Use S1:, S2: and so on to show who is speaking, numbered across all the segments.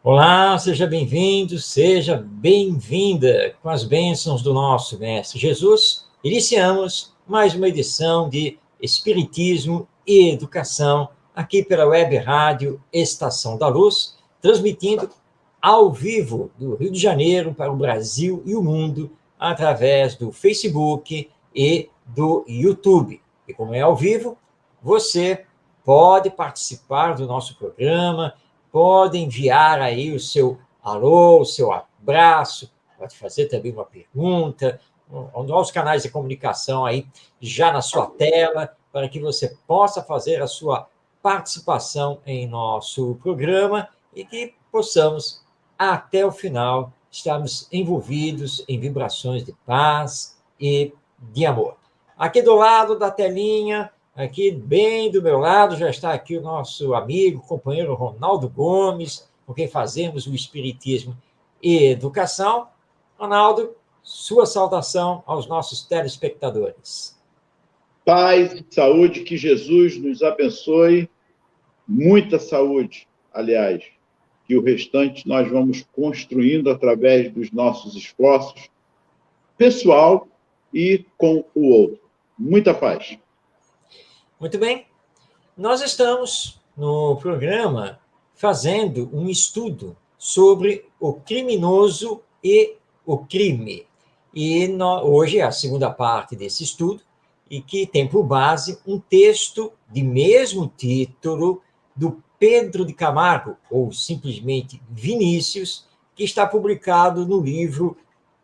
S1: Olá, seja bem-vindo, seja bem-vinda com as bênçãos do nosso Mestre Jesus. Iniciamos mais uma edição de Espiritismo e Educação aqui pela Web Rádio Estação da Luz, transmitindo ao vivo do Rio de Janeiro para o Brasil e o mundo através do Facebook e do YouTube. E como é ao vivo, você pode participar do nosso programa, pode enviar aí o seu alô, o seu abraço, pode fazer também uma pergunta, os canais de comunicação aí já na sua tela, para que você possa fazer a sua participação em nosso programa e que possamos, até o final, estarmos envolvidos em vibrações de paz e de amor. Aqui do lado da telinha, aqui bem do meu lado, já está aqui o nosso amigo, companheiro Ronaldo Gomes, com quem fazemos o Espiritismo e Educação. Ronaldo, sua saudação aos nossos telespectadores.
S2: Paz e saúde, que Jesus nos abençoe, muita saúde, aliás, que o restante nós vamos construindo através dos nossos esforços pessoal e com o outro. Muita paz.
S1: Muito bem. Nós estamos no programa fazendo um estudo sobre o criminoso e o crime. E hoje é a segunda parte desse estudo, e que tem por base um texto de mesmo título do Pedro de Camargo, ou simplesmente Vinícius, que está publicado no livro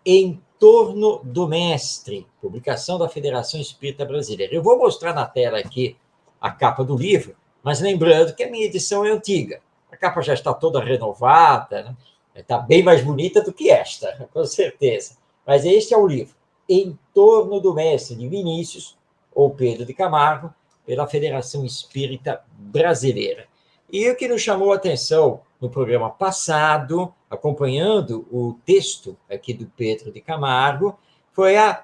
S1: Em Torno do Mestre, publicação da Federação Espírita Brasileira. Eu vou mostrar na tela aqui a capa do livro, mas lembrando que a minha edição é antiga. A capa já está toda renovada, né? Está bem mais bonita do que esta, com certeza. Mas este é o livro, Em Torno do Mestre, de Vinícius, ou Pedro de Camargo, pela Federação Espírita Brasileira. E o que nos chamou a atenção no programa passado, acompanhando o texto aqui do Pedro de Camargo, foi a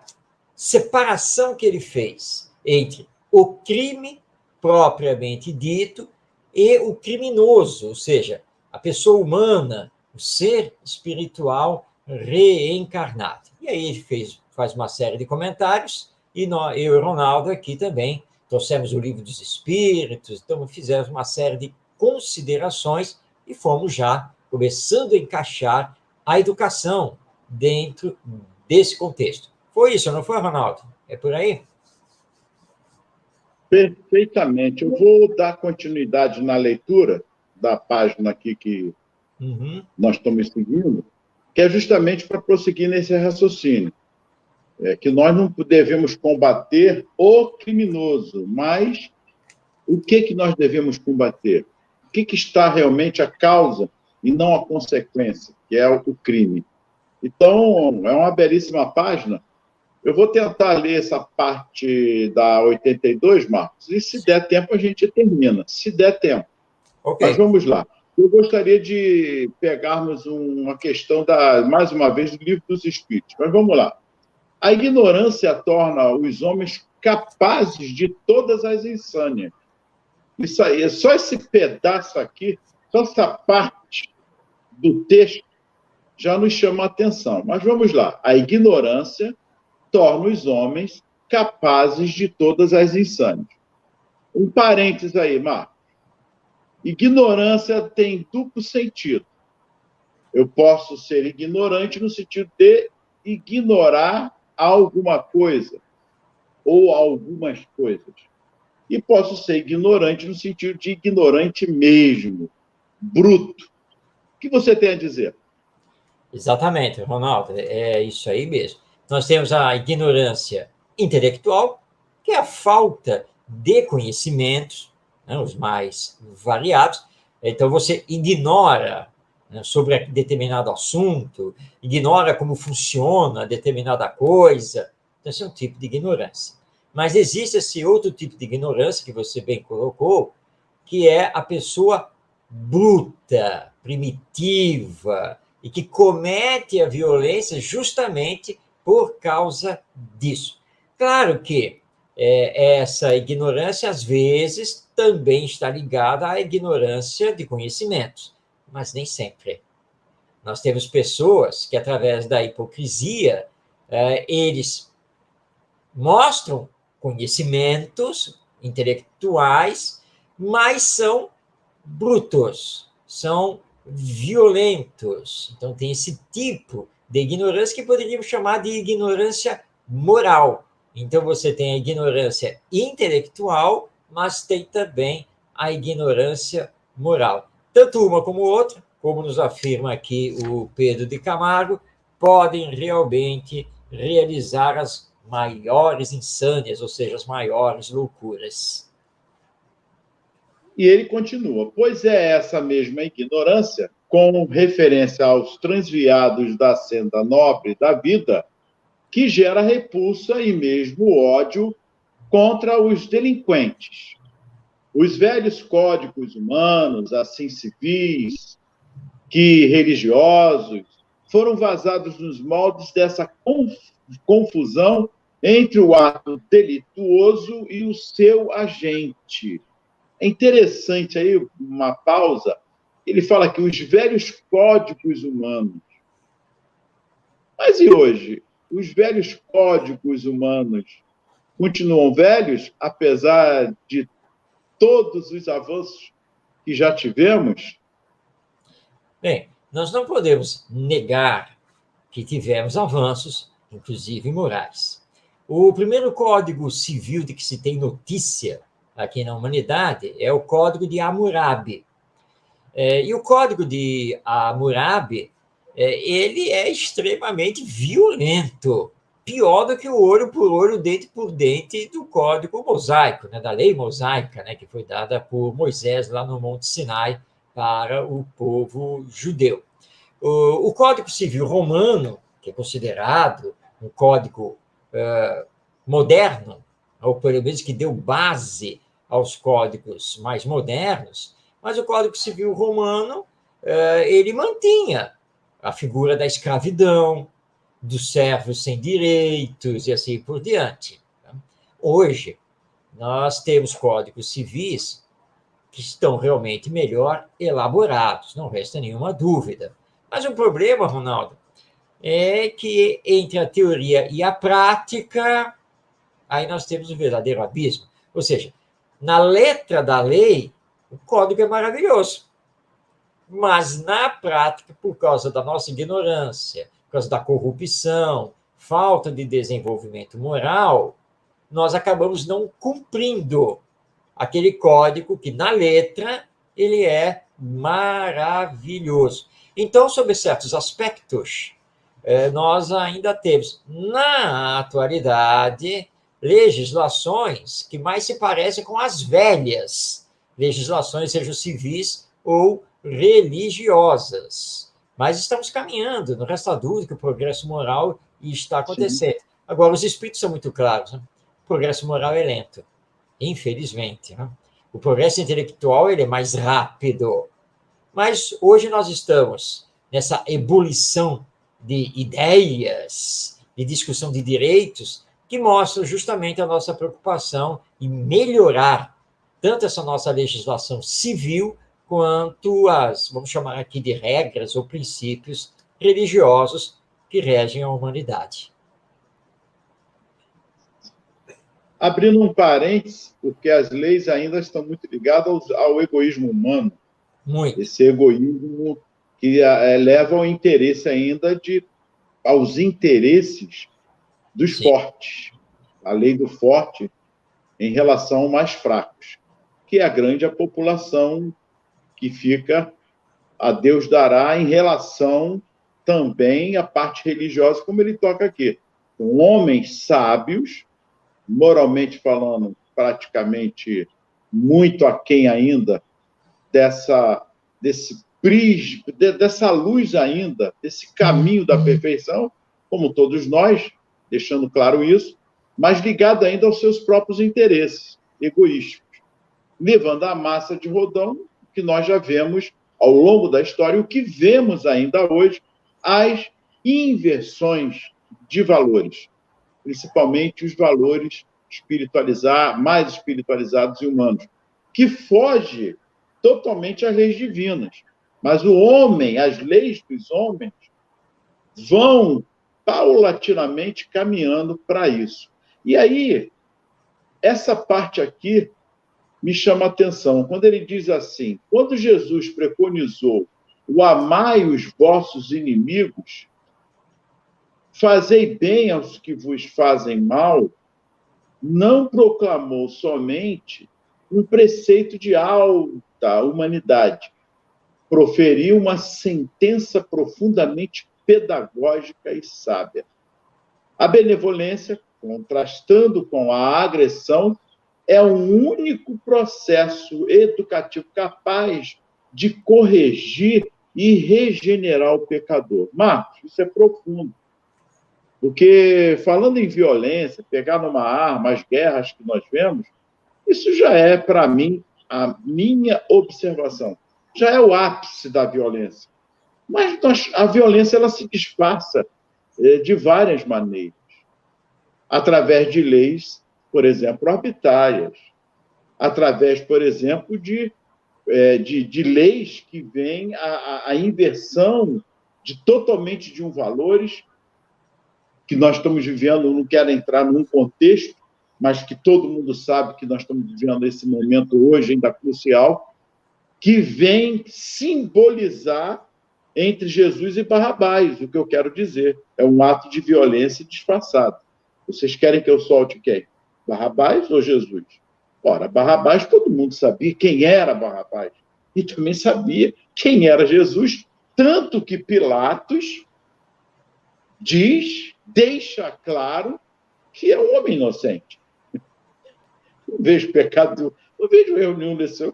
S1: separação que ele fez entre o crime propriamente dito e o criminoso, ou seja, a pessoa humana, o ser espiritual reencarnado. E aí ele faz uma série de comentários, e eu e o Ronaldo aqui também trouxemos o Livro dos Espíritos, então fizemos uma série de considerações e fomos já começando a encaixar a educação dentro desse contexto. Foi isso, não foi, Ronaldo? É por aí?
S2: Perfeitamente. Eu vou dar continuidade na leitura da página aqui que nós estamos seguindo, que é justamente para prosseguir nesse raciocínio. Que nós não devemos combater o criminoso, mas o que nós devemos combater? O que está realmente a causa e não a consequência, que é o crime. Então, é uma belíssima página. Eu vou tentar ler essa parte da 82, Marcos, e se der tempo a gente termina, se der tempo. Okay. Mas vamos lá. Eu gostaria de pegarmos uma questão, mais uma vez, do Livro dos Espíritos. Mas vamos lá. A ignorância torna os homens capazes de todas as insânias. Isso aí, só esse pedaço aqui, só essa parte do texto já nos chama a atenção. Mas vamos lá. A ignorância torna os homens capazes de todas as insânias. Um parênteses aí, Marcos. Ignorância tem duplo sentido. Eu posso ser ignorante no sentido de ignorar alguma coisa ou algumas coisas. E posso ser ignorante no sentido de ignorante mesmo, bruto. O que você tem a dizer?
S1: Exatamente, Ronaldo, é isso aí mesmo. Nós temos a ignorância intelectual, que é a falta de conhecimentos, né, os mais variados. Então, você ignora, né, sobre determinado assunto, ignora como funciona determinada coisa. Então, esse é um tipo de ignorância. Mas existe esse outro tipo de ignorância, que você bem colocou, que é a pessoa bruta, primitiva, e que comete a violência justamente por causa disso. Claro que essa ignorância, às vezes, também está ligada à ignorância de conhecimentos. mas nem sempre. Nós temos pessoas que, através da hipocrisia, eles mostram conhecimentos intelectuais, mas são brutos, são violentos. Então, tem esse tipo de ignorância que poderíamos chamar de ignorância moral. Então, você tem a ignorância intelectual, mas tem também a ignorância moral. Tanto uma como outra, como nos afirma aqui o Pedro de Camargo, podem realmente realizar as maiores insânias, ou seja, as maiores loucuras.
S2: E ele continua: pois é essa mesma ignorância, com referência aos transviados da senda nobre da vida, que gera repulsa e mesmo ódio contra os delinquentes. Os velhos códigos humanos, assim civis que religiosos, foram vazados nos moldes dessa confusão entre o ato delituoso e o seu agente. É interessante aí, uma pausa, ele fala que os velhos códigos humanos. Mas e hoje? Os velhos códigos humanos continuam velhos, apesar de todos os avanços que já tivemos?
S1: Bem, nós não podemos negar que tivemos avanços, inclusive morais. O primeiro código civil de que se tem notícia aqui na humanidade é o Código de Hammurabi. E o Código de Hammurabi, ele é extremamente violento, pior do que o olho por olho, dente por dente do Código Mosaico, né, da lei mosaica, né, que foi dada por Moisés lá no Monte Sinai para o povo judeu. O Código Civil Romano, que é considerado um código moderno, ou pelo menos que deu base aos códigos mais modernos, mas o Código Civil Romano ele mantinha a figura da escravidão, dos servos sem direitos e assim por diante. Hoje, nós temos códigos civis que estão realmente melhor elaborados, não resta nenhuma dúvida. Mas o problema, Ronaldo, é que entre a teoria e a prática, aí nós temos um verdadeiro abismo. Ou seja, na letra da lei, o código é maravilhoso, mas na prática, por causa da nossa ignorância, por causa da corrupção, falta de desenvolvimento moral, nós acabamos não cumprindo aquele código que, na letra, ele é maravilhoso. Então, sobre certos aspectos, nós ainda temos, na atualidade, legislações que mais se parecem com as velhas legislações, sejam civis ou religiosas. Mas estamos caminhando, não resta dúvida que o progresso moral está acontecendo. Sim. Agora, os espíritos são muito claros, né? O progresso moral é lento, infelizmente. Né? O progresso intelectual ele é mais rápido. Mas hoje nós estamos nessa ebulição de ideias, de discussão de direitos, que mostra justamente a nossa preocupação em melhorar tanto essa nossa legislação civil, quanto as, vamos chamar aqui de regras ou princípios religiosos que regem a humanidade.
S2: Abrindo um parênteses, porque as leis ainda estão muito ligadas ao egoísmo humano.
S1: Muito.
S2: Esse egoísmo que leva ao interesse ainda aos interesses dos fortes. A lei do forte em relação aos mais fracos, que é a grande população que fica a Deus dará em relação também à parte religiosa, como ele toca aqui. Então, homens sábios, moralmente falando, praticamente muito aquém ainda dessa luz ainda, desse caminho da perfeição, como todos nós, deixando claro isso, mas ligado ainda aos seus próprios interesses egoísticos, levando a massa de rodão que nós já vemos ao longo da história, o que vemos ainda hoje, as inversões de valores, principalmente os valores mais espiritualizados e humanos, que foge totalmente às leis divinas. Mas o homem, as leis dos homens, vão paulatinamente caminhando para isso. E aí, essa parte aqui me chama a atenção. Quando ele diz assim, quando Jesus preconizou o amai os vossos inimigos, fazei bem aos que vos fazem mal, não proclamou somente um preceito de alta humanidade, proferiu uma sentença profundamente pedagógica e sábia. A benevolência, contrastando com a agressão, é o único processo educativo capaz de corrigir e regenerar o pecador. Marcos, isso é profundo. Porque, falando em violência, pegar numa arma, as guerras que nós vemos, isso já é, para mim, a minha observação. Já é o ápice da violência. Mas a violência ela se disfarça de várias maneiras. Através de leis, por exemplo, arbitrárias. Através, por exemplo, de leis que vêm a inversão totalmente de valores que nós estamos vivendo. Não quero entrar num contexto, mas que todo mundo sabe que nós estamos vivendo esse momento hoje ainda crucial, que vem simbolizar entre Jesus e Barrabás. O que eu quero dizer é um ato de violência disfarçado. Vocês querem que eu solte quem? Barrabás ou Jesus? Ora, Barrabás, todo mundo sabia quem era Barrabás. E também sabia quem era Jesus, tanto que Pilatos deixa claro que é um homem inocente. Não vejo pecado, não vejo erro nenhum desse,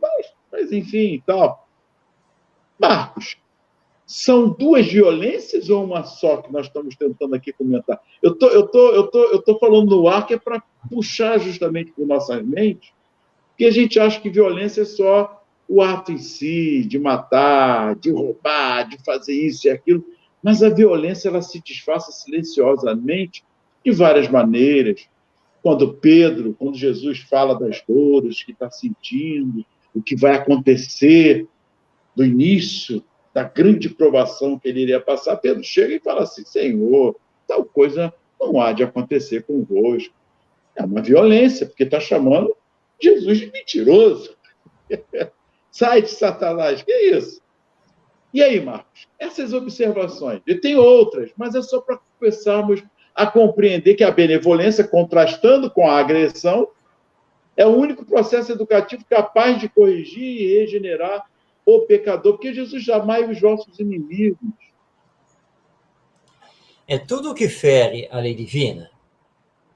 S2: mas enfim e tal. Marcos, são duas violências ou uma só que nós estamos tentando aqui comentar? Eu tô falando no ar que é para puxar justamente por nossas mentes, porque a gente acha que violência é só o ato em si, de matar, de roubar, de fazer isso e aquilo, mas a violência ela se disfarça silenciosamente de várias maneiras. Quando Jesus fala das dores que está sentindo, o que vai acontecer do início da grande provação que ele iria passar, Pedro chega e fala assim, Senhor, tal coisa não há de acontecer convosco. É uma violência, porque está chamando Jesus de mentiroso. Sai de Satanás, que é isso? E aí, Marcos, essas observações, e tem outras, mas é só para começarmos a compreender que a benevolência, contrastando com a agressão, é o único processo educativo capaz de corrigir e regenerar o pecador, porque Jesus jamais os vossos inimigos.
S1: Tudo que fere a lei divina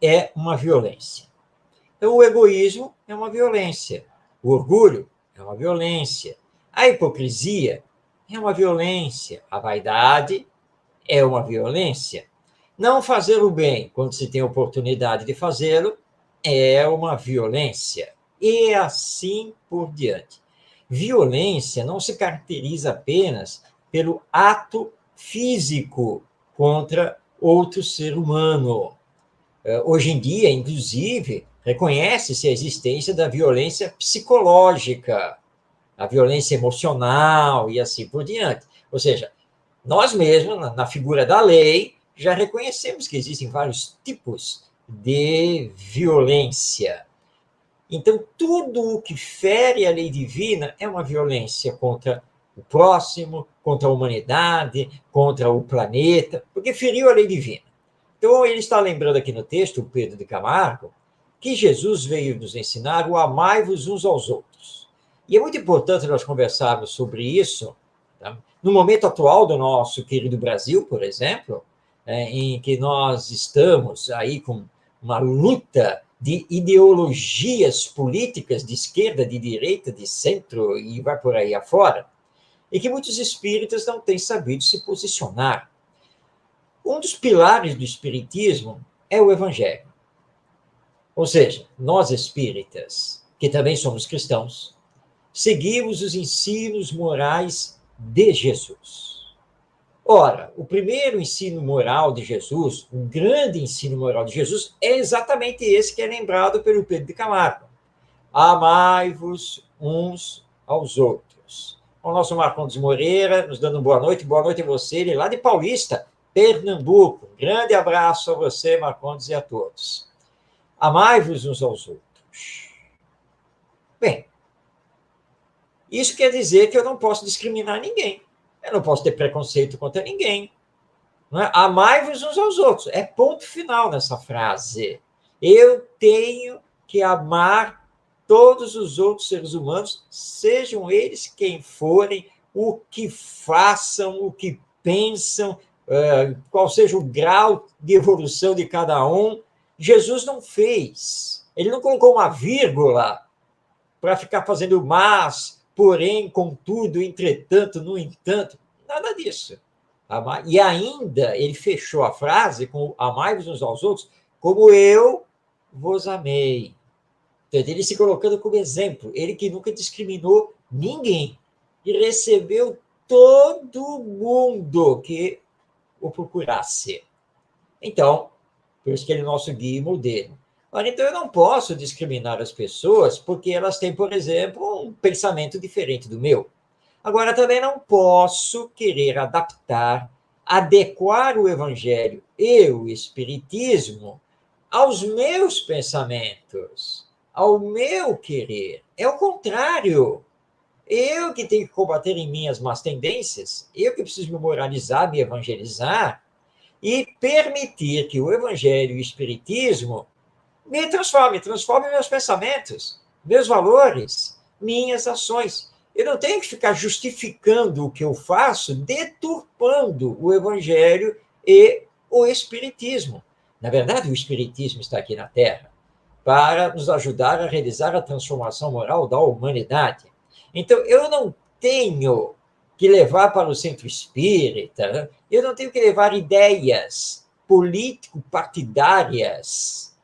S1: é uma violência. Então, o egoísmo é uma violência, o orgulho é uma violência, a hipocrisia é uma violência, a vaidade é uma violência. Não fazer o bem quando se tem oportunidade de fazê-lo é uma violência. E assim por diante. Violência não se caracteriza apenas pelo ato físico contra outro ser humano. Hoje em dia, inclusive, reconhece-se a existência da violência psicológica, a violência emocional e assim por diante. Ou seja, nós mesmos, na figura da lei, já reconhecemos que existem vários tipos de violência. Então, tudo o que fere a lei divina é uma violência contra o próximo, contra a humanidade, contra o planeta, porque feriu a lei divina. Então, ele está lembrando aqui no texto, o Pedro de Camargo, que Jesus veio nos ensinar o amai-vos uns aos outros. E é muito importante nós conversarmos sobre isso, tá? No momento atual do nosso querido Brasil, por exemplo, em que nós estamos aí com uma luta de ideologias políticas de esquerda, de direita, de centro e vai por aí afora, e que muitos espíritas não têm sabido se posicionar. Um dos pilares do espiritismo é o evangelho. Ou seja, nós espíritas, que também somos cristãos, seguimos os ensinos morais de Jesus. Ora, o primeiro ensino moral de Jesus, o grande ensino moral de Jesus, é exatamente esse que é lembrado pelo Pedro de Camargo. Amai-vos uns aos outros. o nosso Marcondes Moreira, nos dando boa noite a você, ele é lá de Paulista, Pernambuco. Um grande abraço a você, Marcondes, e a todos. Amai-vos uns aos outros. Bem, isso quer dizer que eu não posso discriminar ninguém. Eu não posso ter preconceito contra ninguém. Não é? Amai-vos uns aos outros. É ponto final nessa frase. Eu tenho que amar todos os outros seres humanos, sejam eles quem forem, o que façam, o que pensam, qual seja o grau de evolução de cada um. Jesus não fez. Ele não colocou uma vírgula para ficar fazendo mas, porém, contudo, entretanto, no entanto. Nada disso. E ainda ele fechou a frase com amai-vos uns aos outros como eu vos amei. Então, ele se colocando como exemplo, ele que nunca discriminou ninguém e recebeu todo mundo que o procurasse. Então, por isso que ele é nosso guia e modelo. Ora, então, eu não posso discriminar as pessoas porque elas têm, por exemplo, um pensamento diferente do meu. Agora, também não posso querer adequar o evangelho e o espiritismo aos meus pensamentos, ao meu querer. É o contrário. Eu que tenho que combater em mim as más tendências, eu que preciso me moralizar, me evangelizar e permitir que o evangelho e o espiritismo me transforme meus pensamentos, meus valores, minhas ações. Eu não tenho que ficar justificando o que eu faço, deturpando o evangelho e o espiritismo. Na verdade, o espiritismo está aqui na Terra para nos ajudar a realizar a transformação moral da humanidade. Então, eu não tenho que levar para o centro espírita, eu não tenho que levar ideias político-partidárias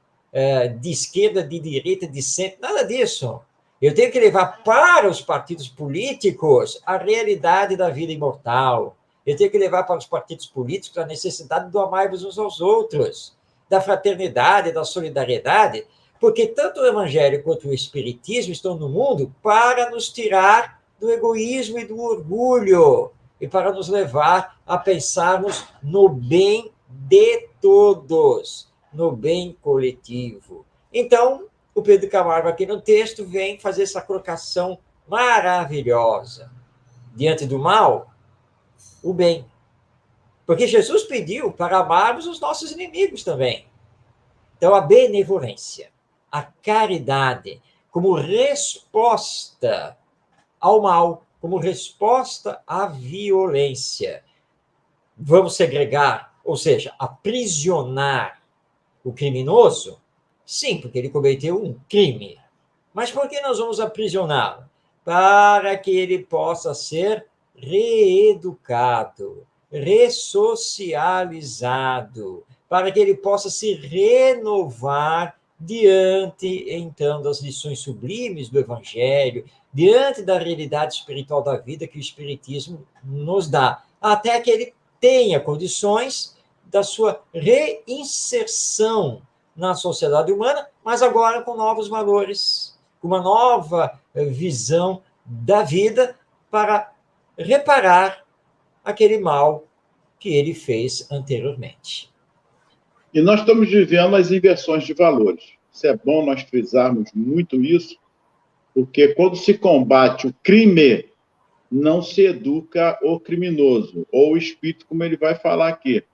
S1: de esquerda, de direita, de centro, nada disso. Eu tenho que levar para os partidos políticos a realidade da vida imortal. Eu tenho que levar para os partidos políticos a necessidade do amar-vos uns aos outros, da fraternidade, da solidariedade, porque tanto o evangelho quanto o espiritismo estão no mundo para nos tirar do egoísmo e do orgulho e para nos levar a pensarmos no bem de todos, no bem coletivo. Então, o Pedro Camargo, aqui no texto, vem fazer essa colocação maravilhosa. Diante do mal, o bem. Porque Jesus pediu para amarmos os nossos inimigos também. Então, a benevolência, a caridade, como resposta ao mal, como resposta à violência. Vamos segregar, ou seja, aprisionar o criminoso? Sim, porque ele cometeu um crime. Mas por que nós vamos aprisioná-lo? Para que ele possa ser reeducado, ressocializado, para que ele possa se renovar diante, então, das lições sublimes do Evangelho, diante da realidade espiritual da vida que o Espiritismo nos dá, até que ele tenha condições da sua reinserção na sociedade humana, mas agora com novos valores, com uma nova visão da vida para reparar aquele mal que ele fez anteriormente.
S2: E nós estamos vivendo as inversões de valores. Isso é bom nós frisarmos muito isso, porque quando se combate o crime, não se educa o criminoso, ou o espírito, como ele vai falar aqui.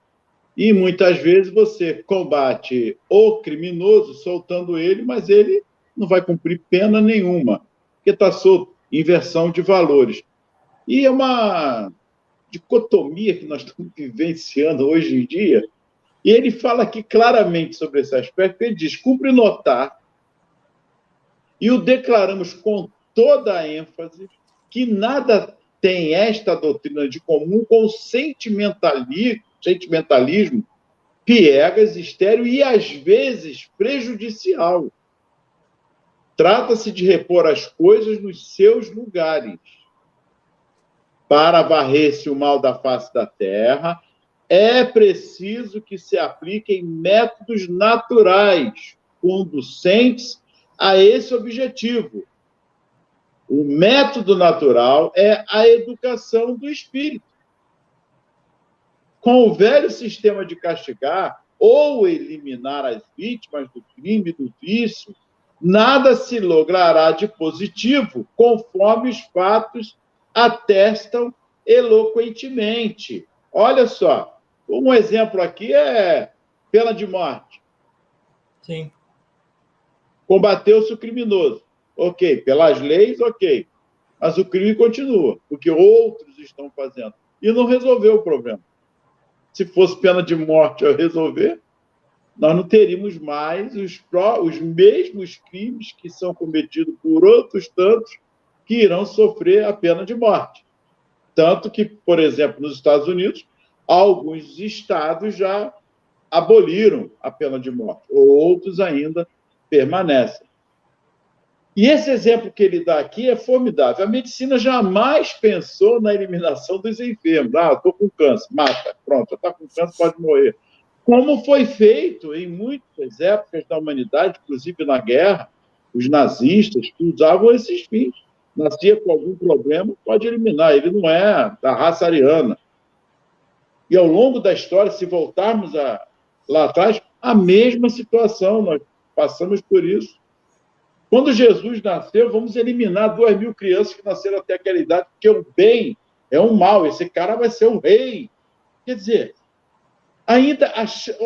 S2: E muitas vezes você combate o criminoso soltando ele, mas ele não vai cumprir pena nenhuma, porque está sob inversão de valores. E é uma dicotomia que nós estamos vivenciando hoje em dia. E ele fala aqui claramente sobre esse aspecto. Ele diz: cumpre notar, e o declaramos com toda a ênfase, que nada tem esta doutrina de comum com o sentimentalismo piegas, estéril e, às vezes, prejudicial. Trata-se de repor as coisas nos seus lugares. Para varrer-se o mal da face da terra, é preciso que se apliquem métodos naturais, conducentes a esse objetivo. O método natural é a educação do espírito. Com o velho sistema de castigar ou eliminar as vítimas do crime, do vício, nada se logrará de positivo, conforme os fatos atestam eloquentemente. Olha só, um exemplo aqui é pena de morte.
S1: Sim.
S2: Combateu-se o criminoso. Ok, pelas leis, ok. Mas o crime continua, porque outros estão fazendo. E não resolveu o problema. Se fosse pena de morte a resolver, nós não teríamos mais os mesmos crimes que são cometidos por outros tantos que irão sofrer a pena de morte. Tanto que, por exemplo, nos Estados Unidos, alguns estados já aboliram a pena de morte, outros ainda permanecem. E esse exemplo que ele dá aqui é formidável. A medicina jamais pensou na eliminação dos enfermos. Ah, estou com câncer, mata, pronto, está com câncer, pode morrer. Como foi feito em muitas épocas da humanidade, inclusive na guerra, os nazistas que usavam esses fins. Nascia com algum problema, pode eliminar. Ele não é da raça ariana. E ao longo da história, se voltarmos lá atrás, a mesma situação, nós passamos por isso. Quando Jesus nasceu, vamos eliminar 2.000 crianças que nasceram até aquela idade, porque o bem é um mal, esse cara vai ser o rei. Quer dizer, ainda...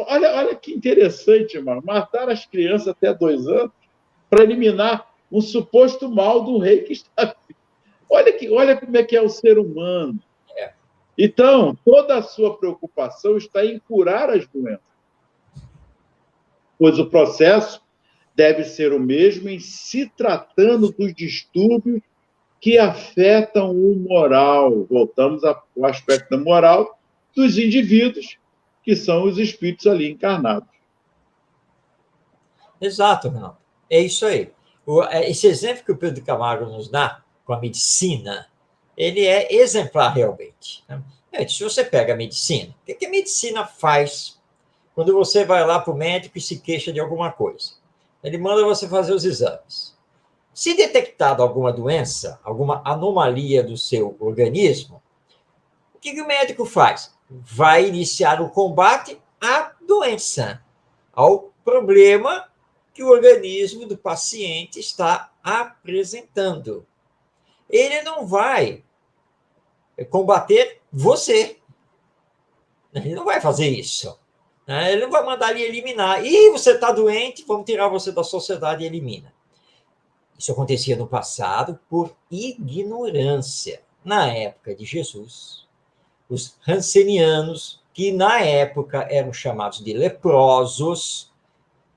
S2: Olha que interessante, mano. Matar as crianças até 2 anos para eliminar um suposto mal do rei que está... Olha como é que é o ser humano. Então, toda a sua preocupação está em curar as doenças. Pois o processo deve ser o mesmo em se tratando dos distúrbios que afetam o moral. Voltamos ao aspecto da moral dos indivíduos, que são os espíritos ali encarnados.
S1: Exato, Renato. É isso aí. Esse exemplo que o Pedro Camargo nos dá com a medicina, ele é exemplar realmente. Se você pega a medicina, o que a medicina faz quando você vai lá para o médico e se queixa de alguma coisa? Ele manda você fazer os exames. Se detectado alguma doença, alguma anomalia do seu organismo, o que o médico faz? Vai iniciar o combate à doença, ao problema que o organismo do paciente está apresentando. Ele não vai combater você. Ele não vai fazer isso. Ele não vai mandar ele eliminar. E você está doente, vamos tirar você da sociedade e elimina. Isso acontecia no passado por ignorância. Na época de Jesus, os rancenianos, que na época eram chamados de leprosos,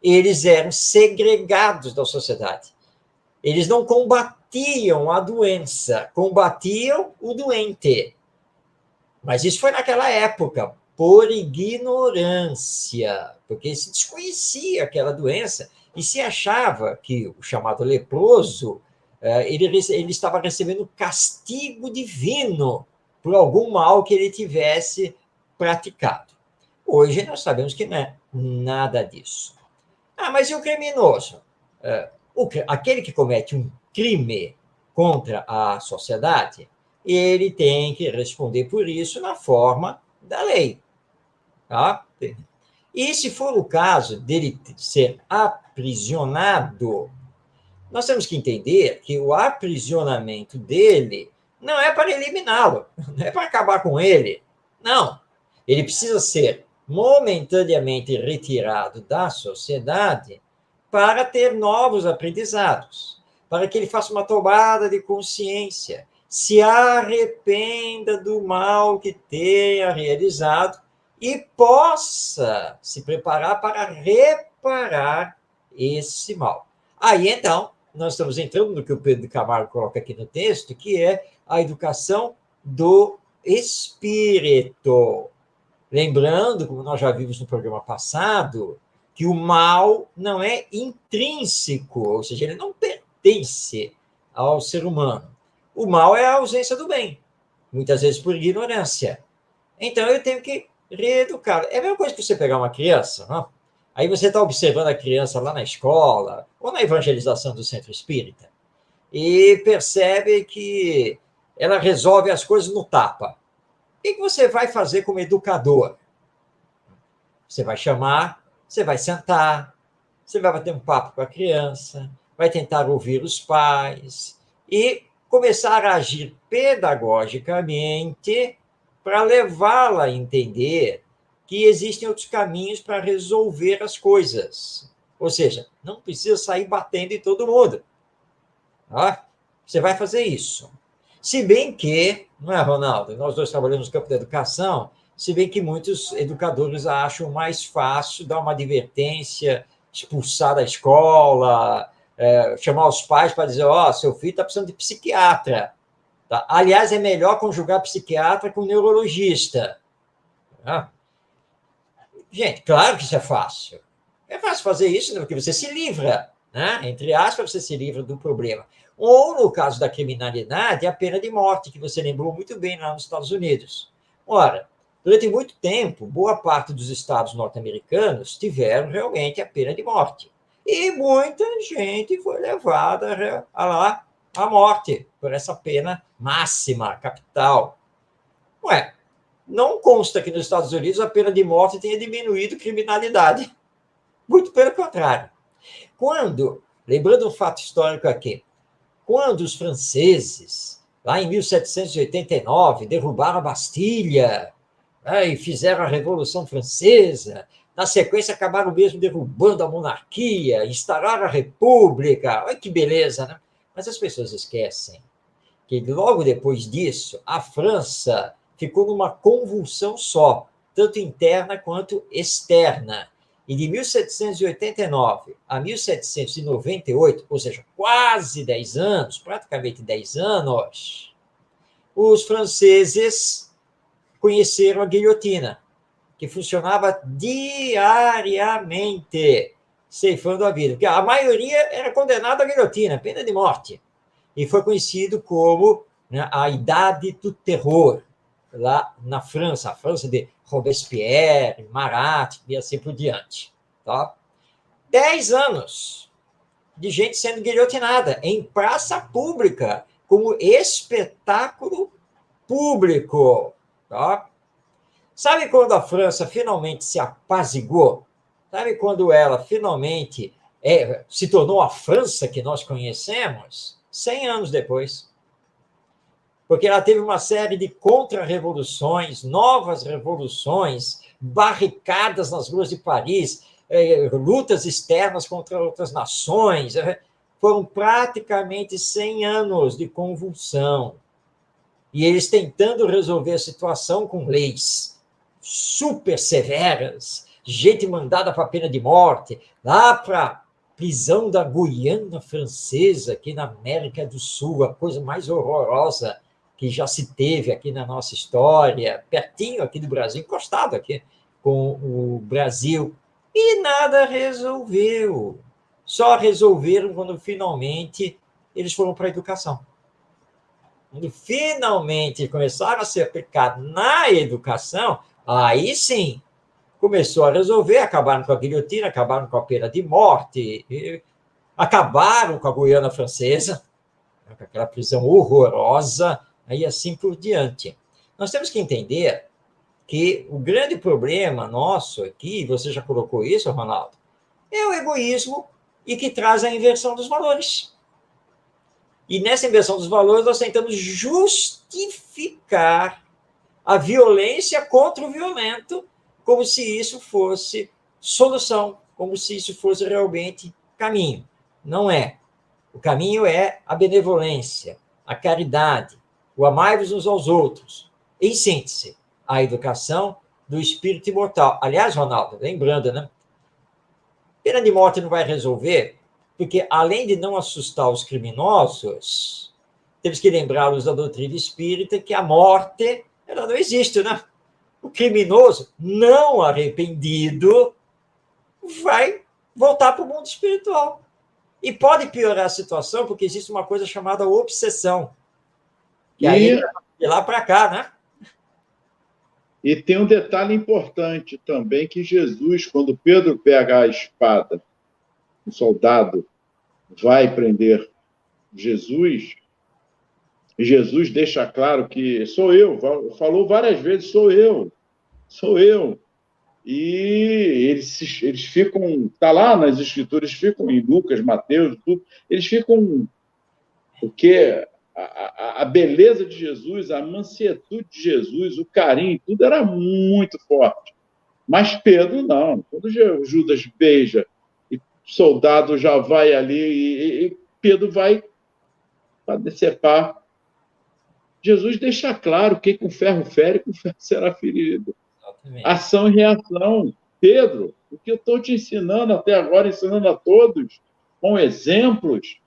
S1: eles eram segregados da sociedade. Eles não combatiam a doença, combatiam o doente. Mas isso foi naquela época, por ignorância, porque se desconhecia aquela doença e se achava que o chamado leproso ele estava recebendo castigo divino por algum mal que ele tivesse praticado. Hoje nós sabemos que não é nada disso. Mas e o criminoso? Aquele que comete um crime contra a sociedade, ele tem que responder por isso na forma da lei. Tá? E se for o caso dele ser aprisionado, nós temos que entender que o aprisionamento dele não é para eliminá-lo, não é para acabar com ele. Não. Ele precisa ser momentaneamente retirado da sociedade para ter novos aprendizados, para que ele faça uma tomada de consciência, se arrependa do mal que tenha realizado e possa se preparar para reparar esse mal. Aí, então, nós estamos entrando no que o Pedro Camargo coloca aqui no texto, que é a educação do espírito. Lembrando, como nós já vimos no programa passado, que o mal não é intrínseco, ou seja, ele não pertence ao ser humano. O mal é a ausência do bem, muitas vezes por ignorância. Então, eu tenho que reeducar. É a mesma coisa que você pegar uma criança, não? Aí você está observando a criança lá na escola, ou na evangelização do centro espírita. e percebe que ela resolve as coisas no tapa. O que você vai fazer como educador? Você vai chamar, você vai sentar, você vai bater um papo com a criança, vai tentar ouvir os pais e começar a agir pedagogicamente para levá-la a entender que existem outros caminhos para resolver as coisas. Ou seja, não precisa sair batendo em todo mundo. Tá? Você vai fazer isso. Se bem que, não é, Ronaldo? Nós dois trabalhamos no campo da educação, se bem que muitos educadores acham mais fácil dar uma advertência, expulsar da escola, chamar os pais para dizer, seu filho está precisando de psiquiatra. Tá? Aliás, é melhor conjugar psiquiatra com neurologista. Tá? Gente, claro que isso é fácil. É fácil fazer isso porque você se livra, né? Entre aspas, você se livra do problema. Ou, no caso da criminalidade, a pena de morte, que você lembrou muito bem lá nos Estados Unidos. Ora, durante muito tempo, boa parte dos estados norte-americanos tiveram realmente a pena de morte. E muita gente foi levada à morte por essa pena máxima, capital. Ué, não consta que nos Estados Unidos a pena de morte tenha diminuído criminalidade. Muito pelo contrário. Lembrando um fato histórico aqui, quando os franceses, lá em 1789, derrubaram a Bastilha, e fizeram a Revolução Francesa, na sequência acabaram mesmo derrubando a monarquia, instauraram a república, olha que beleza, né? Mas as pessoas esquecem que logo depois disso, a França ficou numa convulsão só, tanto interna quanto externa. E de 1789 a 1798, ou seja, quase 10 anos, praticamente 10 anos, os franceses conheceram a guilhotina, que funcionava diariamente, ceifando a vida. Porque a maioria era condenada à guilhotina, pena de morte. E foi conhecido como, né, a Idade do Terror, lá na França, a França de Robespierre, Marat e assim por diante. Tá? 10 anos de gente sendo guilhotinada em praça pública, como espetáculo público. Tá? Sabe quando a França finalmente se apaziguou? Sabe quando ela finalmente se tornou a França que nós conhecemos? 100 anos depois. Porque ela teve uma série de contra-revoluções, novas revoluções, barricadas nas ruas de Paris, lutas externas contra outras nações. Foram praticamente 100 anos de convulsão. E eles tentando resolver a situação com leis super severas, gente mandada para a pena de morte, lá para a prisão da Guiana Francesa, aqui na América do Sul, a coisa mais horrorosa que já se teve aqui na nossa história, pertinho aqui do Brasil, encostado aqui com o Brasil, e nada resolveu. Só resolveram quando finalmente eles foram para a educação. Quando finalmente começaram a ser aplicados na educação, aí sim começou a resolver, acabaram com a guilhotina, acabaram com a pena de morte, acabaram com a Guiana Francesa, com aquela prisão horrorosa, aí assim por diante. Nós temos que entender que o grande problema nosso aqui, você já colocou isso, Ronaldo, é o egoísmo e que traz a inversão dos valores. E nessa inversão dos valores, nós tentamos justificar a violência contra o violento, como se isso fosse solução, como se isso fosse realmente caminho. Não é. O caminho é a benevolência, a caridade, o amai-vos uns aos outros. Em síntese, a educação do espírito imortal. Aliás, Ronaldo, lembrando, né? Pena de morte não vai resolver, porque além de não assustar os criminosos, temos que lembrá-los da doutrina espírita que a morte ela não existe, né? O criminoso não arrependido vai voltar para o mundo espiritual. E pode piorar a situação, porque existe uma coisa chamada obsessão. Que aí ele vai de lá para cá, né?
S2: E tem um detalhe importante também, que Jesus, quando Pedro pega a espada, o soldado vai prender Jesus, e Jesus deixa claro que sou eu, falou várias vezes, sou eu. E eles ficam, está lá nas Escrituras, ficam em Lucas, Mateus, tudo, eles ficam, porque a beleza de Jesus, a mansietude de Jesus, o carinho, tudo era muito forte. Mas Pedro não. Quando Judas beija e o soldado já vai ali e Pedro vai para decepar. Jesus deixa claro que com ferro fere, com ferro será ferido. Exatamente. Ação e reação. Pedro, o que eu estou te ensinando até agora, ensinando a todos, com exemplos,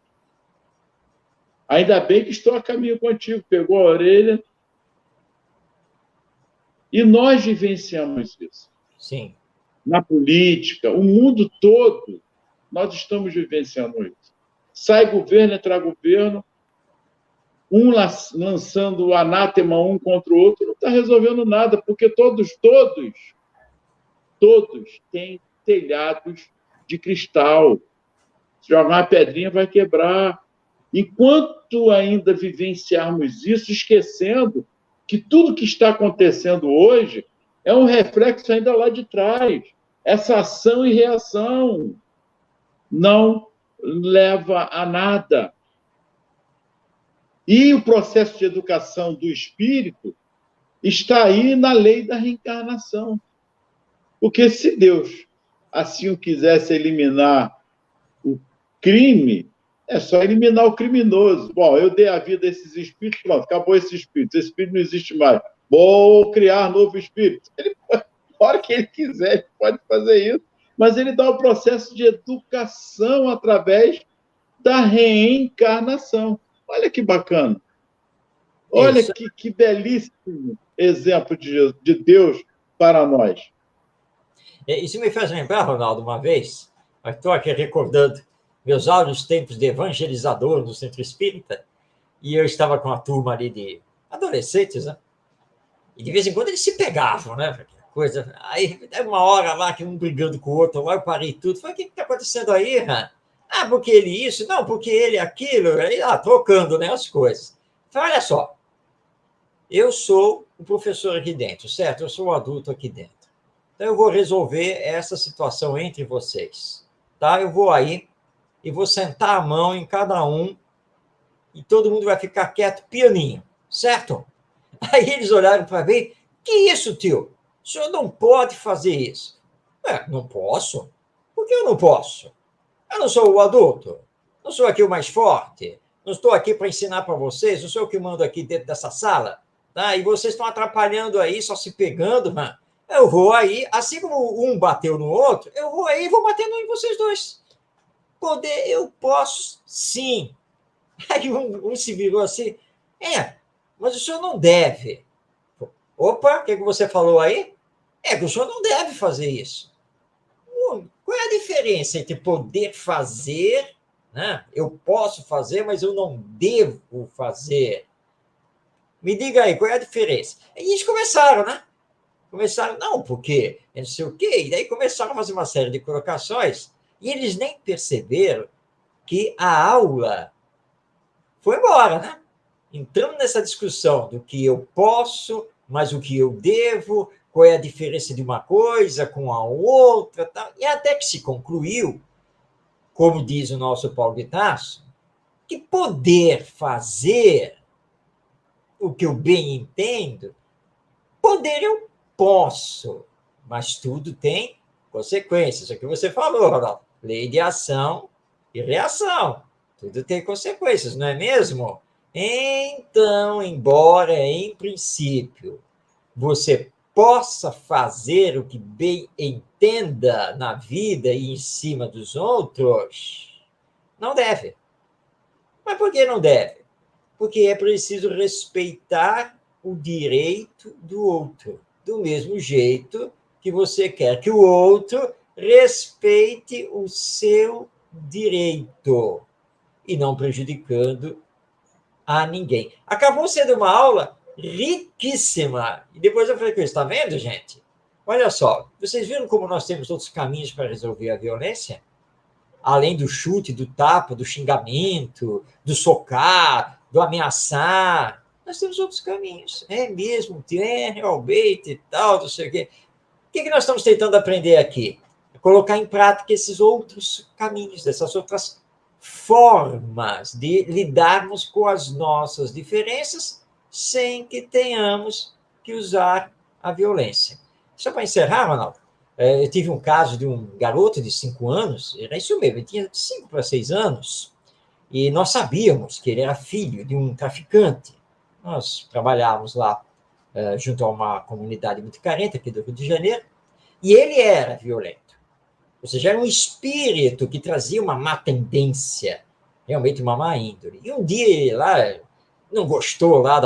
S2: ainda bem que estou a caminho contigo. Pegou a orelha. E nós vivenciamos isso.
S1: Sim.
S2: Na política, o mundo todo, nós estamos vivenciando isso. Sai governo, entra governo, um lançando o anátema um contra o outro, não está resolvendo nada, porque todos têm telhados de cristal. Se jogar uma pedrinha, vai quebrar. Enquanto ainda vivenciarmos isso, esquecendo que tudo que está acontecendo hoje é um reflexo ainda lá de trás. Essa ação e reação não leva a nada. E o processo de educação do espírito está aí na lei da reencarnação. Porque se Deus assim o quisesse eliminar o crime, é só eliminar o criminoso. Bom, eu dei a vida a esses espíritos, pronto, acabou esse espírito não existe mais. Vou criar novo espírito. Ele, na hora que ele quiser, ele pode fazer isso, mas ele dá o processo de educação através da reencarnação. Olha que bacana. Olha que belíssimo exemplo de Deus para nós.
S1: Isso me faz lembrar, Ronaldo, uma vez, estou aqui recordando meus áureos tempos de evangelizador no Centro Espírita, e eu estava com uma turma ali de adolescentes, né? E de vez em quando eles se pegavam, né? Coisa. Aí, uma hora lá, que um brigando com o outro, lá eu parei tudo. Falei, o que está acontecendo aí, né? Ah, porque ele isso, não, porque ele aquilo. Aí, trocando, né, as coisas. Falei, olha só, eu sou o professor aqui dentro, certo? Eu sou o adulto aqui dentro. Então, eu vou resolver essa situação entre vocês, tá? Eu vou aí e vou sentar a mão em cada um e todo mundo vai ficar quieto, pianinho, certo? Aí eles olharam para mim, que isso, tio? O senhor não pode fazer isso. Não posso? Por que eu não posso? Eu não sou o adulto, não sou aqui o mais forte, não estou aqui para ensinar para vocês, não sou eu que mando aqui dentro dessa sala, tá? E vocês estão atrapalhando aí, só se pegando, mano. Eu vou aí, assim como um bateu no outro, eu vou aí e vou batendo em vocês dois. Poder, eu posso, sim. Aí um se virou assim, mas o senhor não deve. Opa, o que você falou aí? Que o senhor não deve fazer isso. Qual é a diferença entre poder fazer, né? Eu posso fazer, mas eu não devo fazer? Me diga aí, qual é a diferença? E eles começaram, né? Começaram, não, porque não sei o quê. E daí começaram a fazer uma série de colocações e eles nem perceberam que a aula foi embora, né? Entramos nessa discussão do que eu posso, mas o que eu devo, qual é a diferença de uma coisa com a outra, tal. E até que se concluiu, como diz o nosso Paulo de Tarso, que poder fazer o que eu bem entendo, poder eu posso, mas tudo tem consequências. É o que você falou, Ronaldo. Lei de ação e reação. Tudo tem consequências, não é mesmo? Então, embora em princípio você possa fazer o que bem entenda na vida e em cima dos outros, não deve. Mas por que não deve? Porque é preciso respeitar o direito do outro, do mesmo jeito que você quer que o outro respeite o seu direito e não prejudicando a ninguém. Acabou sendo uma aula riquíssima. E depois eu falei com isso, está vendo, gente? Olha só, vocês viram como nós temos outros caminhos para resolver a violência? além do chute, do tapa, do xingamento, do socar, do ameaçar. Nós temos outros caminhos. É mesmo, tem realmente e tal, não sei o quê. O que nós estamos tentando aprender aqui? Colocar em prática esses outros caminhos, essas outras formas de lidarmos com as nossas diferenças sem que tenhamos que usar a violência. Só para encerrar, Ronaldo, eu tive um caso de um garoto de 5 anos, era isso mesmo, ele tinha 5 para 6 anos, e nós sabíamos que ele era filho de um traficante. Nós trabalhávamos lá junto a uma comunidade muito carente aqui do Rio de Janeiro, e ele era violento. Ou seja, era um espírito que trazia uma má tendência, realmente uma má índole. E um dia ele lá não gostou lá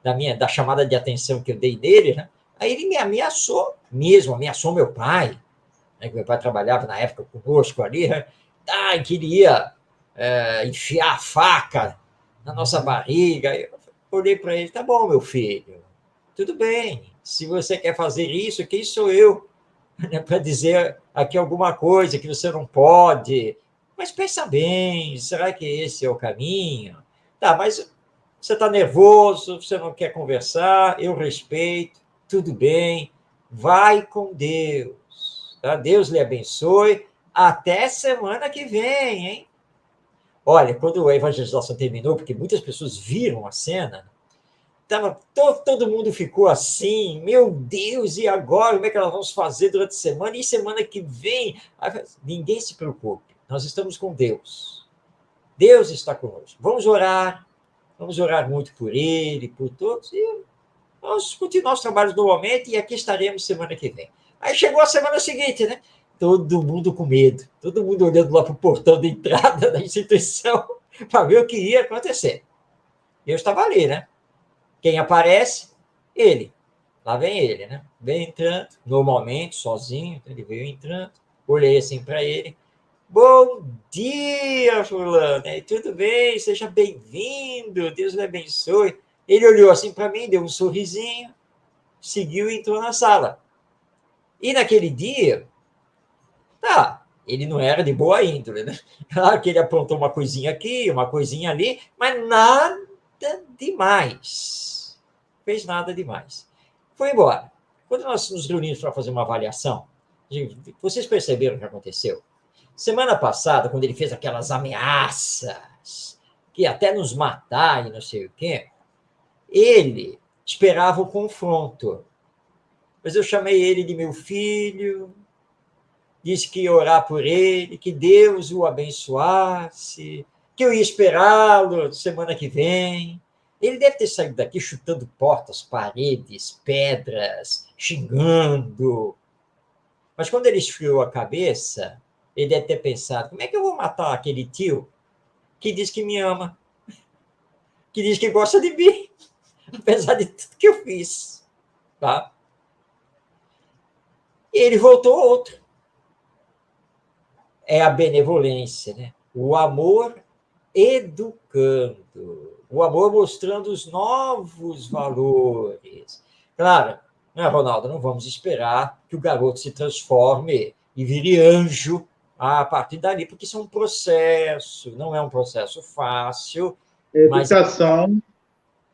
S1: da chamada de atenção que eu dei nele, né? Aí ele me ameaçou mesmo, ameaçou meu pai, né? Meu pai trabalhava na época conosco ali, né? E queria enfiar a faca na nossa barriga. Eu olhei para ele, tá bom, meu filho, tudo bem, se você quer fazer isso, quem sou eu para dizer aqui alguma coisa que você não pode? Mas pensa bem, será que esse é o caminho? Tá, mas você está nervoso, você não quer conversar, eu respeito, tudo bem, vai com Deus. Tá? Deus lhe abençoe, até semana que vem, hein? Olha, quando a evangelização terminou, porque muitas pessoas viram a cena, todo mundo ficou assim, meu Deus, e agora? Como é que nós vamos fazer durante a semana? E semana que vem? Ninguém se preocupe, nós estamos com Deus. Deus está conosco. Vamos orar muito por ele, por todos, e vamos continuar os trabalhos normalmente, e aqui estaremos semana que vem. Aí chegou a semana seguinte, né? Todo mundo com medo, todo mundo olhando lá para o portão de entrada da instituição para ver o que ia acontecer. Eu estava ali, né? Quem aparece? Ele. Lá vem ele, né? Vem entrando, normalmente, sozinho, ele veio entrando. Olhei assim para ele. Bom dia, fulano. Tudo bem? Seja bem-vindo. Deus lhe abençoe. Ele olhou assim para mim, deu um sorrisinho, seguiu e entrou na sala. E naquele dia, ele não era de boa índole, né? Claro que ele aprontou uma coisinha aqui, uma coisinha ali, mas nada demais. Fez nada demais. Foi embora. Quando nós nos reunimos para fazer uma avaliação, vocês perceberam o que aconteceu? Semana passada, quando ele fez aquelas ameaças, que até nos matar e não sei o quê, ele esperava o confronto. Mas eu chamei ele de meu filho, disse que ia orar por ele, que Deus o abençoasse, que eu ia esperá-lo semana que vem. Ele deve ter saído daqui chutando portas, paredes, pedras, xingando. Mas quando ele esfriou a cabeça, ele deve ter pensado, como é que eu vou matar aquele tio que diz que me ama, que diz que gosta de mim, apesar de tudo que eu fiz. Tá? E ele voltou outro. É a benevolência, né? O amor educando, o amor mostrando os novos valores. Claro, né, Ronaldo, não vamos esperar que o garoto se transforme e vire anjo a partir dali, porque isso é um processo, não é um processo fácil.
S2: Educação.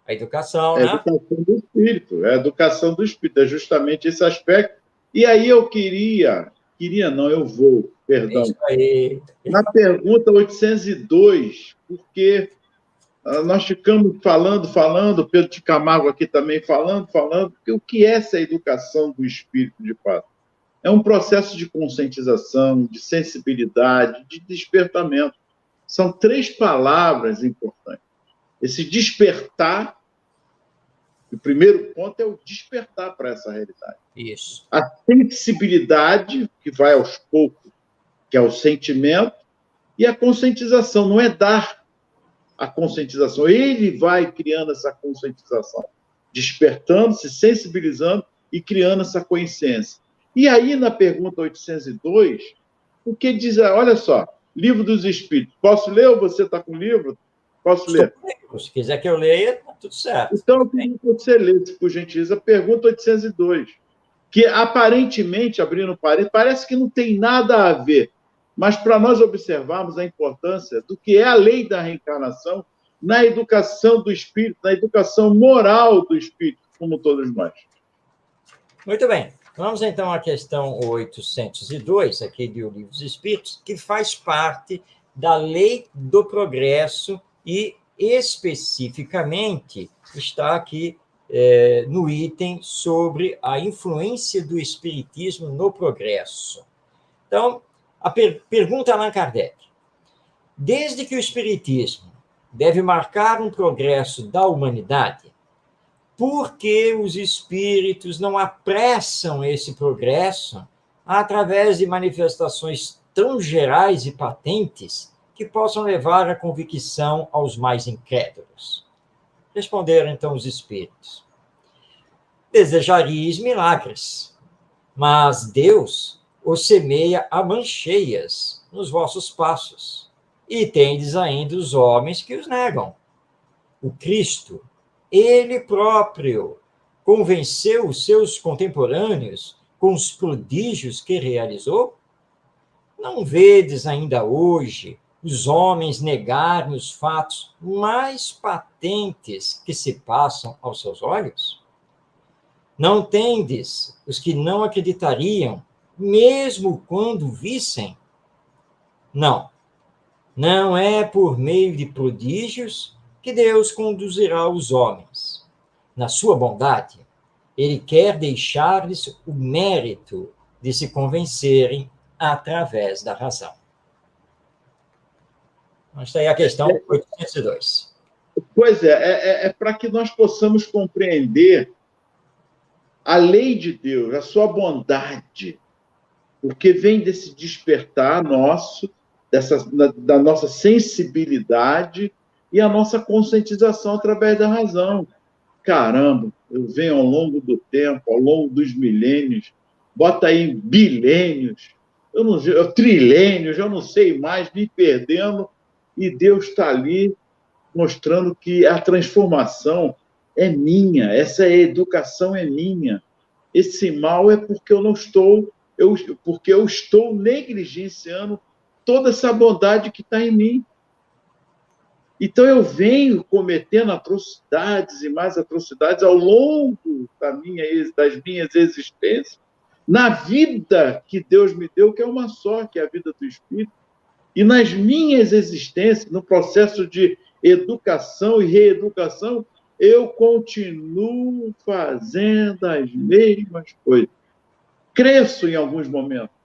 S1: A educação,
S2: né? A educação do espírito, é a educação do espírito, é justamente esse aspecto. E aí eu perdão.
S1: Isso aí.
S2: Na pergunta 802, porque nós ficamos falando, Pedro de Camargo aqui também falando, porque o que é essa educação do espírito de fato? É um processo de conscientização, de sensibilidade, de despertamento. São 3 palavras importantes. Esse despertar, o primeiro ponto é o despertar para essa realidade.
S1: Isso.
S2: A sensibilidade, que vai aos poucos, que é o sentimento, e a conscientização, não é dar a conscientização, ele vai criando essa conscientização, despertando, se sensibilizando e criando essa consciência. E aí, na pergunta 802, o que diz, olha só, Livro dos Espíritos, posso ler ou você está com o livro? Posso ler?
S1: Se quiser que eu leia, tá tudo certo.
S2: Então, eu queria que você lesse, por gentileza, a pergunta 802, que aparentemente, abrindo parênteses, parece que não tem nada a ver, mas para nós observarmos a importância do que é a lei da reencarnação na educação do espírito, na educação moral do espírito, como todos nós.
S1: Muito bem. Vamos então à questão 802, aqui do Livro dos Espíritos, que faz parte da lei do progresso e, especificamente, está aqui no item sobre a influência do espiritismo no progresso. Então, a pergunta a Allan Kardec. Desde que o espiritismo deve marcar um progresso da humanidade, por que os espíritos não apressam esse progresso através de manifestações tão gerais e patentes que possam levar à convicção aos mais incrédulos? Responderam então os espíritos: desejarias milagres, mas Deus os semeia a mancheias nos vossos passos, e tendes ainda os homens que os negam. O Cristo, ele próprio, convenceu os seus contemporâneos com os prodígios que realizou? Não vedes ainda hoje os homens negarem os fatos mais patentes que se passam aos seus olhos? Não tendes os que não acreditariam, mesmo quando vissem? Não, não é por meio de prodígios que Deus conduzirá os homens. Na sua bondade, ele quer deixar-lhes o mérito de se convencerem através da razão. Esta é a questão 802.
S2: Pois é para que nós possamos compreender a lei de Deus, a sua bondade, porque vem desse despertar nosso, da nossa sensibilidade e a nossa conscientização através da razão. Caramba, eu venho ao longo do tempo, ao longo dos milênios, bota aí bilênios, trilênios, eu não sei mais, me perdendo, e Deus está ali mostrando que a transformação é minha, essa educação é minha. Esse mal é porque porque eu estou negligenciando toda essa bondade que está em mim. Então, eu venho cometendo atrocidades e mais atrocidades ao longo das minhas existências, na vida que Deus me deu, que é uma só, que é a vida do Espírito, e nas minhas existências, no processo de educação e reeducação, eu continuo fazendo as mesmas coisas. Cresço em alguns momentos,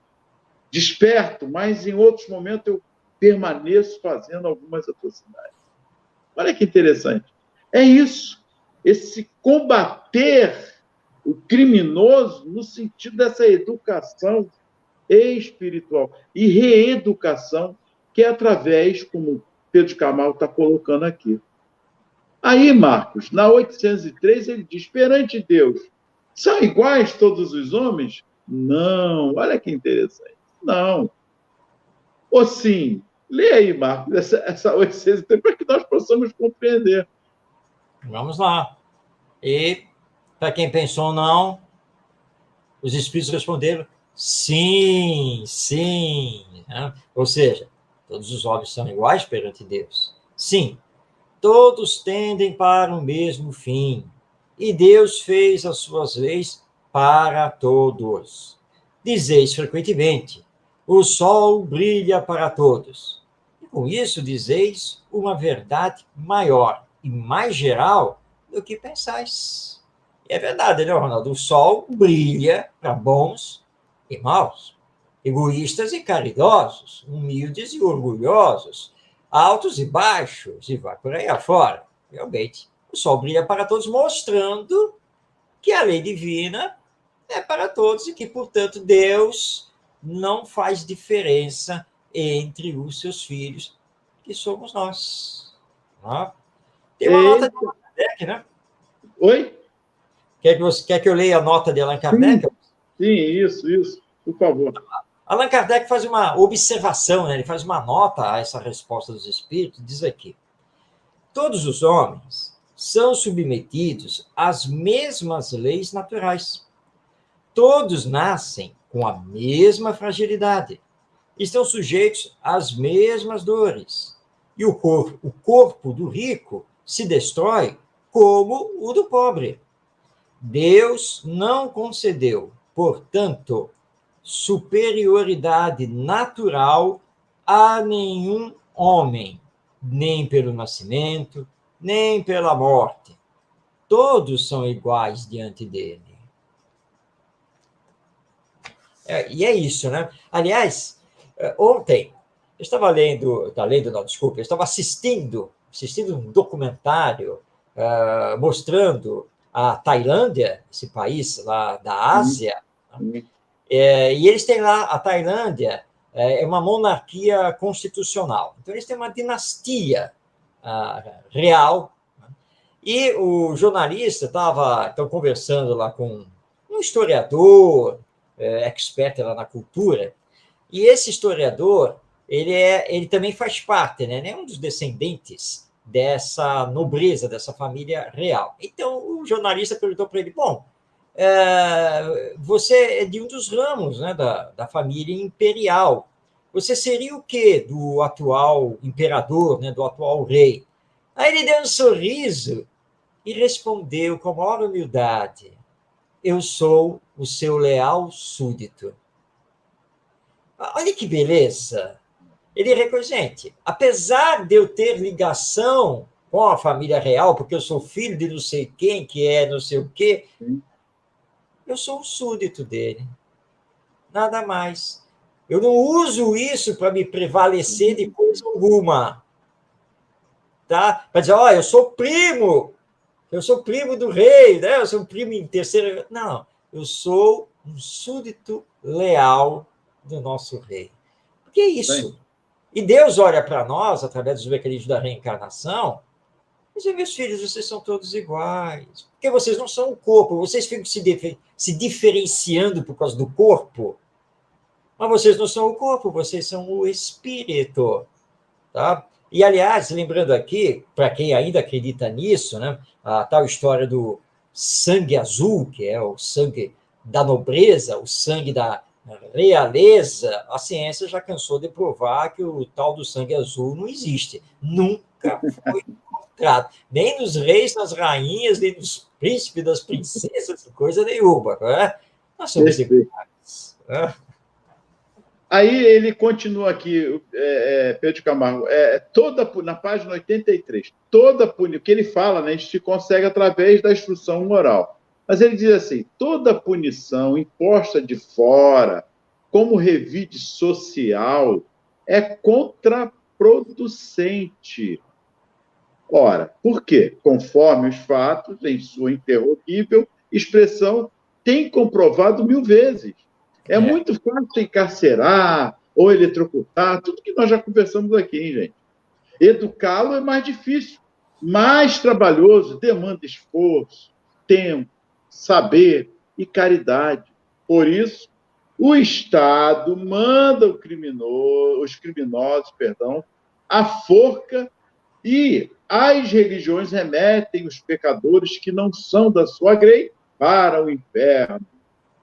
S2: desperto, mas em outros momentos eu permaneço fazendo algumas atrocidades. Olha que interessante. É isso, esse combater o criminoso no sentido dessa educação espiritual e reeducação, que é através, como Pedro Camargo está colocando aqui. Aí, Marcos, na 803, ele diz: perante Deus, são iguais todos os homens? Não, olha que interessante. Não. Ou sim? Lê aí, Marcos, essa 803, para que nós possamos compreender.
S1: Vamos lá. E, para quem pensou não, os espíritos responderam: sim, sim. Ou seja, todos os homens são iguais perante Deus. Sim, todos tendem para o mesmo fim, e Deus fez as suas leis para todos. Dizeis frequentemente: o sol brilha para todos. E com isso dizeis uma verdade maior e mais geral do que pensais. E é verdade, né, Ronaldo? O sol brilha para bons e maus, egoístas e caridosos, humildes e orgulhosos, altos e baixos, e vai por aí afora. Realmente, o sol brilha para todos, mostrando que a lei divina é para todos e que, portanto, Deus não faz diferença entre os seus filhos, que somos nós. Tem uma nota de Allan Kardec, né?
S2: Oi?
S1: Quer que eu leia a nota de Allan Kardec?
S2: Sim, isso, por favor.
S1: Allan Kardec faz uma observação, né? Ele faz uma nota a essa resposta dos espíritos, diz aqui: todos os homens são submetidos às mesmas leis naturais. Todos nascem com a mesma fragilidade. estão sujeitos às mesmas dores. E o corpo do rico se destrói como o do pobre. Deus não concedeu, portanto, superioridade natural a nenhum homem, nem pelo nascimento, nem pela morte. Todos são iguais diante dele. E é isso, né? Aliás, ontem, eu estava eu estava assistindo um documentário mostrando a Tailândia, esse país lá da Ásia, né? E eles têm lá, a Tailândia é uma monarquia constitucional. Então, eles têm uma dinastia real. Né? E o jornalista estava conversando lá com um historiador, expert lá na cultura, e esse historiador, ele também faz parte, né? Ele é um dos descendentes dessa nobreza, dessa família real. Então, o jornalista perguntou para ele, bom, você é de um dos ramos, né, da família imperial. Você seria o quê do atual imperador, né, do atual rei? Aí ele deu um sorriso e respondeu com a maior humildade, eu sou o seu leal súdito. Olha que beleza! Ele reconhece, gente, apesar de eu ter ligação com a família real, porque eu sou filho de não sei quem, que é não sei o quê, eu sou um súdito dele. Nada mais. Eu não uso isso para me prevalecer de coisa alguma. Tá? Para dizer, eu sou primo do rei, né? Eu sou um primo em terceira. Não, eu sou um súdito leal do nosso rei. O que é isso? Bem. E Deus olha para nós, através dos mecanismos da reencarnação, e diz, meus filhos, vocês são todos iguais. Porque vocês não são o corpo, vocês ficam se diferenciando por causa do corpo, mas vocês não são o corpo, vocês são o espírito. Tá? E, aliás, lembrando aqui, para quem ainda acredita nisso, né, a tal história do sangue azul, que é o sangue da nobreza, o sangue da realeza, a ciência já cansou de provar que o tal do sangue azul não existe. Nunca foi encontrado. Nem nos reis, nas rainhas, nem nos príncipes, das princesas, coisa nenhuma. Né? Nós somos iguais. Né?
S2: Aí ele continua aqui, Pedro Camargo, na página 83, o que ele fala, né, a gente consegue através da instrução moral. Mas ele diz assim, toda punição imposta de fora, como revide social, é contraproducente. Ora, por quê? Conforme os fatos, em sua interrompível expressão, tem comprovado 1000 vezes. É muito fácil encarcerar ou eletrocutar, tudo que nós já conversamos aqui, hein, gente? Educá-lo é mais difícil, mais trabalhoso, demanda esforço, tempo, saber e caridade. Por isso, o Estado manda os criminosos, à forca e as religiões remetem os pecadores que não são da sua grei para o inferno.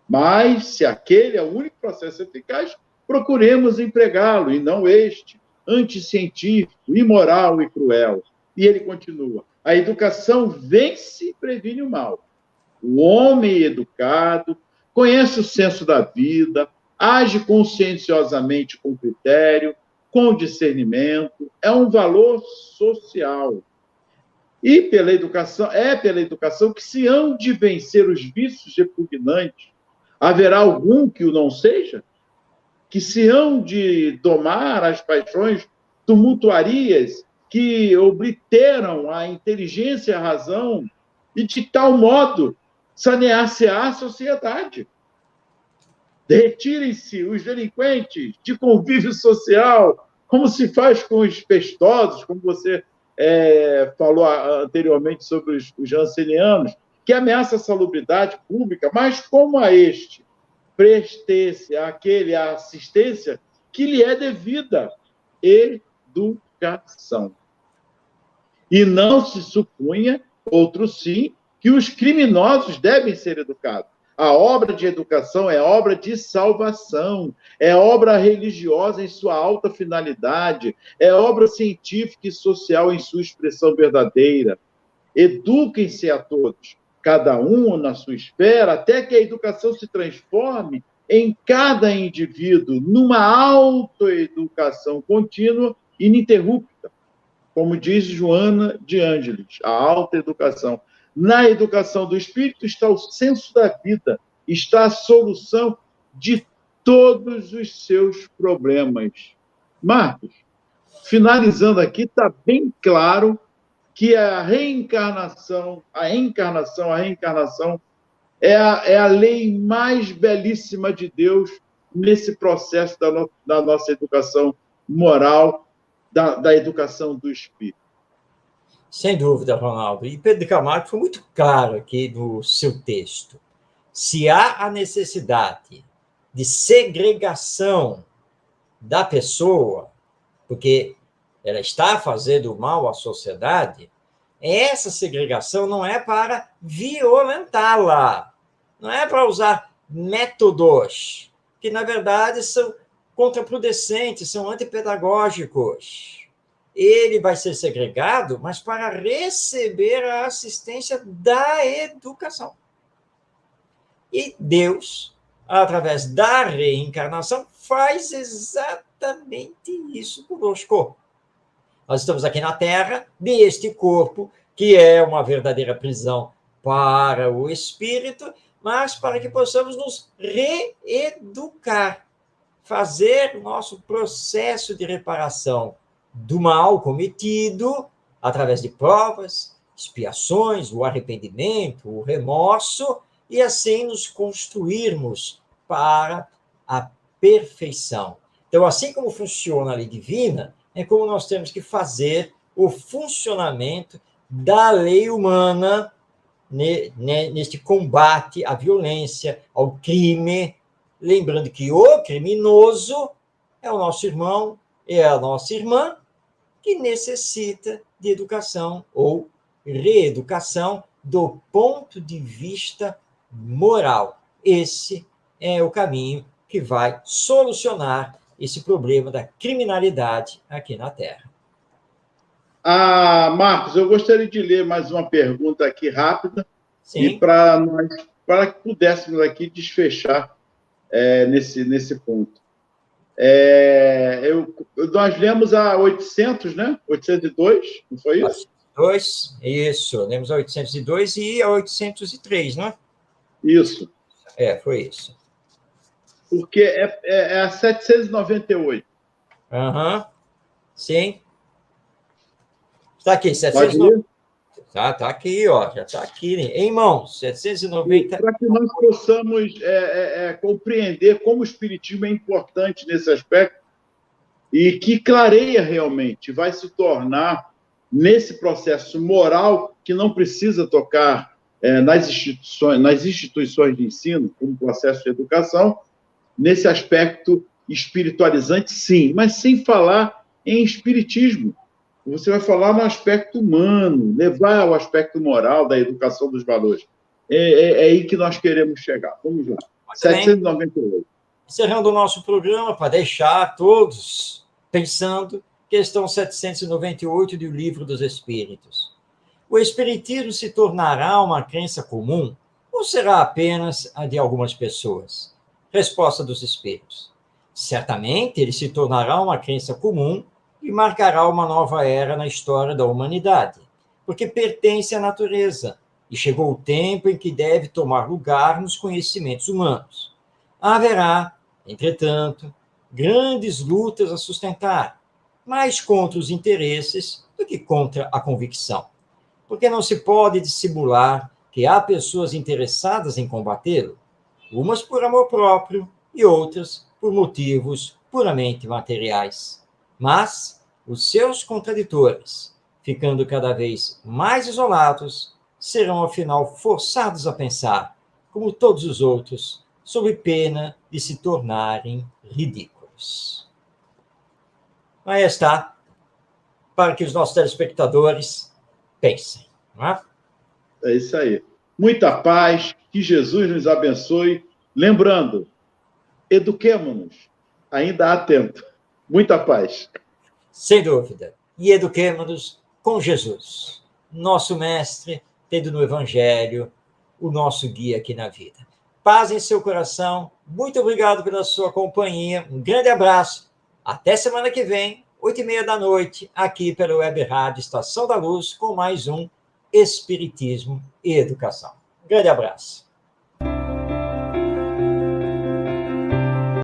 S2: Mas, se aquele é o único processo eficaz, procuremos empregá-lo, e não este, anticientífico, imoral e cruel. E ele continua, a educação vence e previne o mal. O homem educado conhece o senso da vida, age conscienciosamente com critério, com discernimento, é um valor social. E pela educação que se hão de vencer os vícios repugnantes. Haverá algum que o não seja? Que se hão de domar as paixões tumultuarias que obliteram a inteligência e a razão e, de tal modo, sanear-se-á a sociedade. Retirem-se os delinquentes de convívio social, como se faz com os pestosos, como você falou anteriormente sobre os jansenianos, que ameaça a salubridade pública, mas como a este preste-se àquele a assistência que lhe é devida, educação. E não se supunha, outro sim, que os criminosos devem ser educados. A obra de educação é obra de salvação, é obra religiosa em sua alta finalidade, é obra científica e social em sua expressão verdadeira. Eduquem-se a todos, cada um na sua esfera, até que a educação se transforme em cada indivíduo numa autoeducação contínua e ininterrupta, como diz Joana de Ângeles, a autoeducação. Na educação do espírito está o senso da vida, está a solução de todos os seus problemas. Marcos, finalizando aqui, está bem claro que a reencarnação é a lei mais belíssima de Deus nesse processo da nossa educação moral, da educação do espírito.
S1: Sem dúvida, Ronaldo. E Pedro de Camargo foi muito claro aqui no seu texto. Se há a necessidade de segregação da pessoa, porque ela está fazendo mal à sociedade, essa segregação não é para violentá-la, não é para usar métodos que, na verdade, são contraproducentes, são antipedagógicos. Ele vai ser segregado, mas para receber a assistência da educação. E Deus, através da reencarnação, faz exatamente isso conosco. Nós estamos aqui na Terra, neste corpo, que é uma verdadeira prisão para o espírito, mas para que possamos nos reeducar, fazer o nosso processo de reparação do mal cometido, através de provas, expiações, o arrependimento, o remorso, e assim nos construirmos para a perfeição. Então, assim como funciona a lei divina, é como nós temos que fazer o funcionamento da lei humana neste combate à violência, ao crime, lembrando que o criminoso é o nosso irmão, é a nossa irmã, que necessita de educação ou reeducação do ponto de vista moral. Esse é o caminho que vai solucionar esse problema da criminalidade aqui na Terra.
S2: Marcos, eu gostaria de ler mais uma pergunta aqui rápida. Sim. E para que pudéssemos aqui desfechar nesse ponto. Nós lemos a 800, né? 802, não foi isso?
S1: 802, isso. Lemos a 802 e a 803, não é?
S2: Isso.
S1: Foi isso.
S2: Porque é a 798.
S1: Aham. Sim. Está aqui, 798. Tá aqui, ó, já está aqui, em mãos, 790.
S2: Para que nós possamos compreender como o Espiritismo é importante nesse aspecto e que clareia realmente, vai se tornar nesse processo moral que não precisa tocar nas instituições de ensino, como processo de educação, nesse aspecto espiritualizante, sim, mas sem falar em espiritismo. Você vai falar no aspecto humano, levar ao aspecto moral da educação dos valores. É aí que nós queremos chegar. Vamos lá. 798.
S1: Encerrando o nosso programa, para deixar todos pensando, questão 798 do Livro dos Espíritos. O Espiritismo se tornará uma crença comum ou será apenas a de algumas pessoas? Resposta dos Espíritos. Certamente ele se tornará uma crença comum e marcará uma nova era na história da humanidade, porque pertence à natureza, e chegou o tempo em que deve tomar lugar nos conhecimentos humanos. Haverá, entretanto, grandes lutas a sustentar, mais contra os interesses do que contra a convicção, porque não se pode dissimular que há pessoas interessadas em combatê-lo, umas por amor próprio e outras por motivos puramente materiais. Mas os seus contraditores, ficando cada vez mais isolados, serão, afinal, forçados a pensar, como todos os outros, sob pena de se tornarem ridículos. Aí está, para que os nossos telespectadores pensem. Não é?
S2: É isso aí. Muita paz, que Jesus nos abençoe. Lembrando, eduquemo-nos, ainda há tempo. Muita paz.
S1: Sem dúvida. E eduquemo-nos com Jesus, nosso mestre, tendo no Evangelho o nosso guia aqui na vida. Paz em seu coração. Muito obrigado pela sua companhia. Um grande abraço. Até semana que vem, 8h30 da noite, aqui pela Web Rádio Estação da Luz, com mais um Espiritismo e Educação. Um grande abraço.